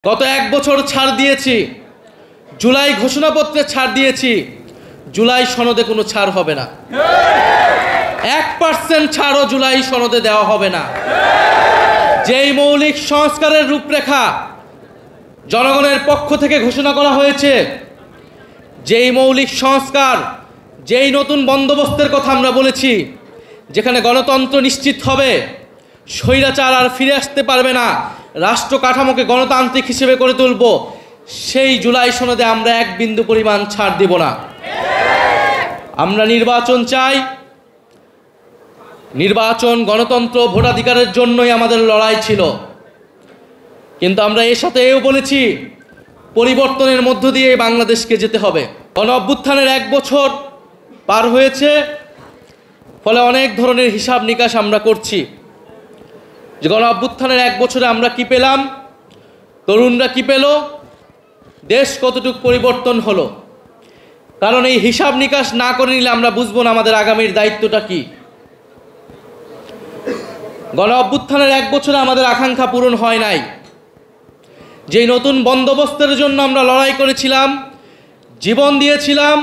গত এক বছর ছাড় দিয়েছি, জুলাই ঘোষণাপত্রে ছাড় দিয়েছি, জুলাই সনদে কোনো ছাড় হবে না। 1% ছাড়ও জুলাই সনদে দেওয়া হবে না। যেই মৌলিক সংস্কারের রূপরেখা জনগণের পক্ষ থেকে ঘোষণা করা হয়েছে, যেই মৌলিক সংস্কার, যেই নতুন বন্দোবস্তের কথা আমরা বলেছি, যেখানে গণতন্ত্র নিশ্চিত হবে, স্বৈরাচার আর ফিরে আসতে পারবে না, রাষ্ট্র কাঠামোকে গণতান্ত্রিক হিসেবে করে তুলব, সেই জুলাই সনদে আমরা এক বিন্দু পরিমাণ ছাড় দিব না। আমরা নির্বাচন চাই। নির্বাচন, গণতন্ত্র, ভোটাধিকারের জন্যই আমাদের লড়াই ছিল। কিন্তু আমরা এর সাথে এও বলেছি, পরিবর্তনের মধ্য দিয়ে বাংলাদেশকে যেতে হবে। গণ অভ্যুত্থানের 1 বছর পার হয়েছে, ফলে অনেক ধরনের হিসাব নিকাশ আমরা করছি যে গণ অভ্যুত্থানের 1 বছরে আমরা কি পেলাম, তরুণরা কি পেল, দেশ কতটুকু পরিবর্তন হলো। কারণ এই হিসাব নিকাশ না করে নিলে আমরা বুঝবো না আমাদের আগামীর দায়িত্বটা কি। গণ অভ্যুত্থানের 1 বছরে আমাদের আকাঙ্ক্ষা পূরণ হয় নাই। যেই নতুন বন্দোবস্তের জন্য আমরা লড়াই করেছিলাম, জীবন দিয়েছিলাম,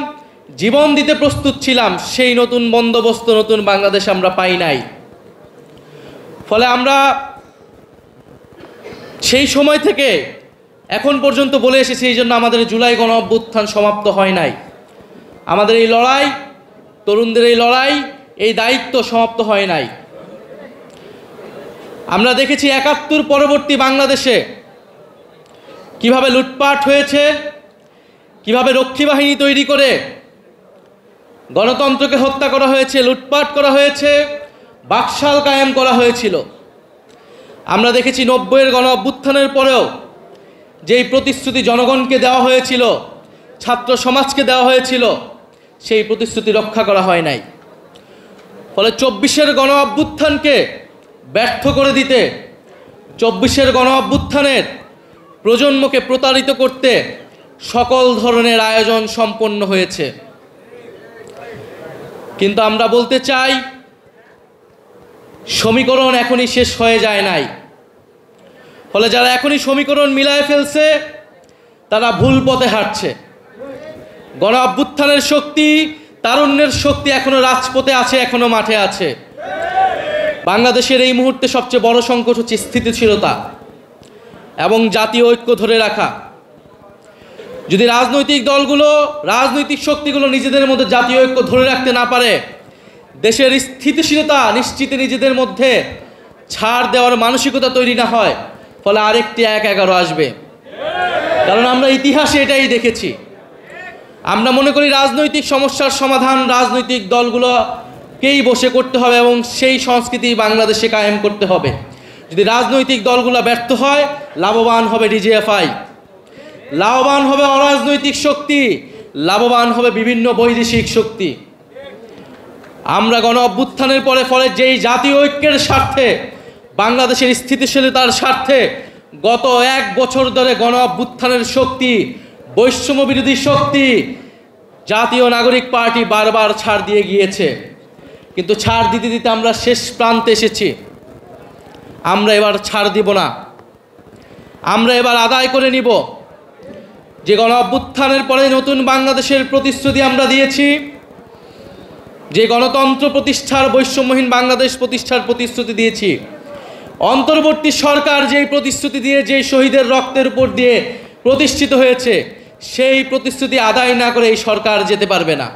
জীবন দিতে প্রস্তুত ছিলাম, সেই নতুন বন্দোবস্ত, নতুন বাংলাদেশ আমরা পাই নাই। ফলে আমরা সেই সময় থেকে এখন পর্যন্ত বলে এসেছি, এই জন্য আমাদের জুলাই গণ অভ্যুত্থান সমাপ্ত হয় নাই। আমাদের এই লড়াই, তরুণদের এই লড়াই, এই দায়িত্ব সমাপ্ত হয় নাই। আমরা দেখেছি ৭১ পরবর্তী বাংলাদেশে কিভাবে লুটপাট হয়েছে, কিভাবে রক্ষী বাহিনী তৈরি করে গণতন্ত্রকে হত্যা করা হয়েছে, লুটপাট করা হয়েছে, বাকশাল কায়েম করা হয়েছিল। আমরা দেখেছি ৯০-এর গণ অভ্যুত্থানের পরেও যেই প্রতিশ্রুতি জনগণকে দেওয়া হয়েছিল, ছাত্র সমাজকে দেওয়া হয়েছিল, সেই প্রতিশ্রুতি রক্ষা করা হয় নাই। ফলে ২৪-এর গণ অভ্যুত্থানকে ব্যর্থ করে দিতে, ২৪-এর গণ অভ্যুত্থানের প্রজন্মকে প্রতারিত করতে সকল ধরনের আয়োজন সম্পন্ন হয়েছে। কিন্তু আমরা বলতে চাই, সমীকরণ এখনই শেষ হয়ে যায় নাই। ফলে যারা এখনই সমীকরণ মিলায় ফেলছে, তারা ভুল পথে হাঁটছে। গণ অভ্যুত্থানের শক্তি, তারুণ্যের শক্তি এখনো রাজপথে আছে, এখনো মাঠে আছে। বাংলাদেশের এই মুহূর্তে সবচেয়ে বড় সংকট হচ্ছে স্থিতিশীলতা এবং জাতীয় ঐক্য ধরে রাখা। যদি রাজনৈতিক দলগুলো, রাজনৈতিক শক্তিগুলো নিজেদের মধ্যে জাতীয় ঐক্য ধরে রাখতে না পারে, দেশের স্থিতিশীলতা নিশ্চিতে নিজেদের মধ্যে ছাড় দেওয়ার মানসিকতা তৈরি না হয়, ফলে আরেকটি ১-১১ আসবে। কারণ আমরা ইতিহাসে এটাই দেখেছি। আমরা মনে করি রাজনৈতিক সমস্যার সমাধান রাজনৈতিক দলগুলোকেই বসে করতে হবে এবং সেই সংস্কৃতি বাংলাদেশে কায়েম করতে হবে। যদি রাজনৈতিক দলগুলো ব্যর্থ হয়, লাভবান হবে ডিজিএফআই, লাভবান হবে অরাজনৈতিক শক্তি, লাভবান হবে বিভিন্ন বৈদেশিক শক্তি। আমরা গণ অভ্যুত্থানের ফলে যেই জাতীয় ঐক্যের স্বার্থে, বাংলাদেশের স্থিতিশীলতার স্বার্থে গত 1 বছর ধরে গণ অভ্যুত্থানের শক্তি, বৈষম্য বিরোধী শক্তি, জাতীয় নাগরিক পার্টি বারবার ছাড় দিয়ে গিয়েছে। কিন্তু ছাড় দিতে দিতে আমরা শেষ প্রান্তে এসেছি। আমরা এবার ছাড় দিব না। আমরা এবার আদায় করে নিব যে গণ অভ্যুত্থানের পরে নতুন বাংলাদেশের প্রতিশ্রুতি আমরা দিয়েছি, যে গণতন্ত্র প্রতিষ্ঠার, বৈষম্যহীন বাংলাদেশ প্রতিষ্ঠার প্রতিশ্রুতি দিয়েছি। অন্তর্বর্তী সরকার যেই প্রতিশ্রুতি দিয়ে, যেই শহীদের রক্তের উপর দিয়ে প্রতিষ্ঠিত হয়েছে, সেই প্রতিশ্রুতি আদায় না করে এই সরকার যেতে পারবে না।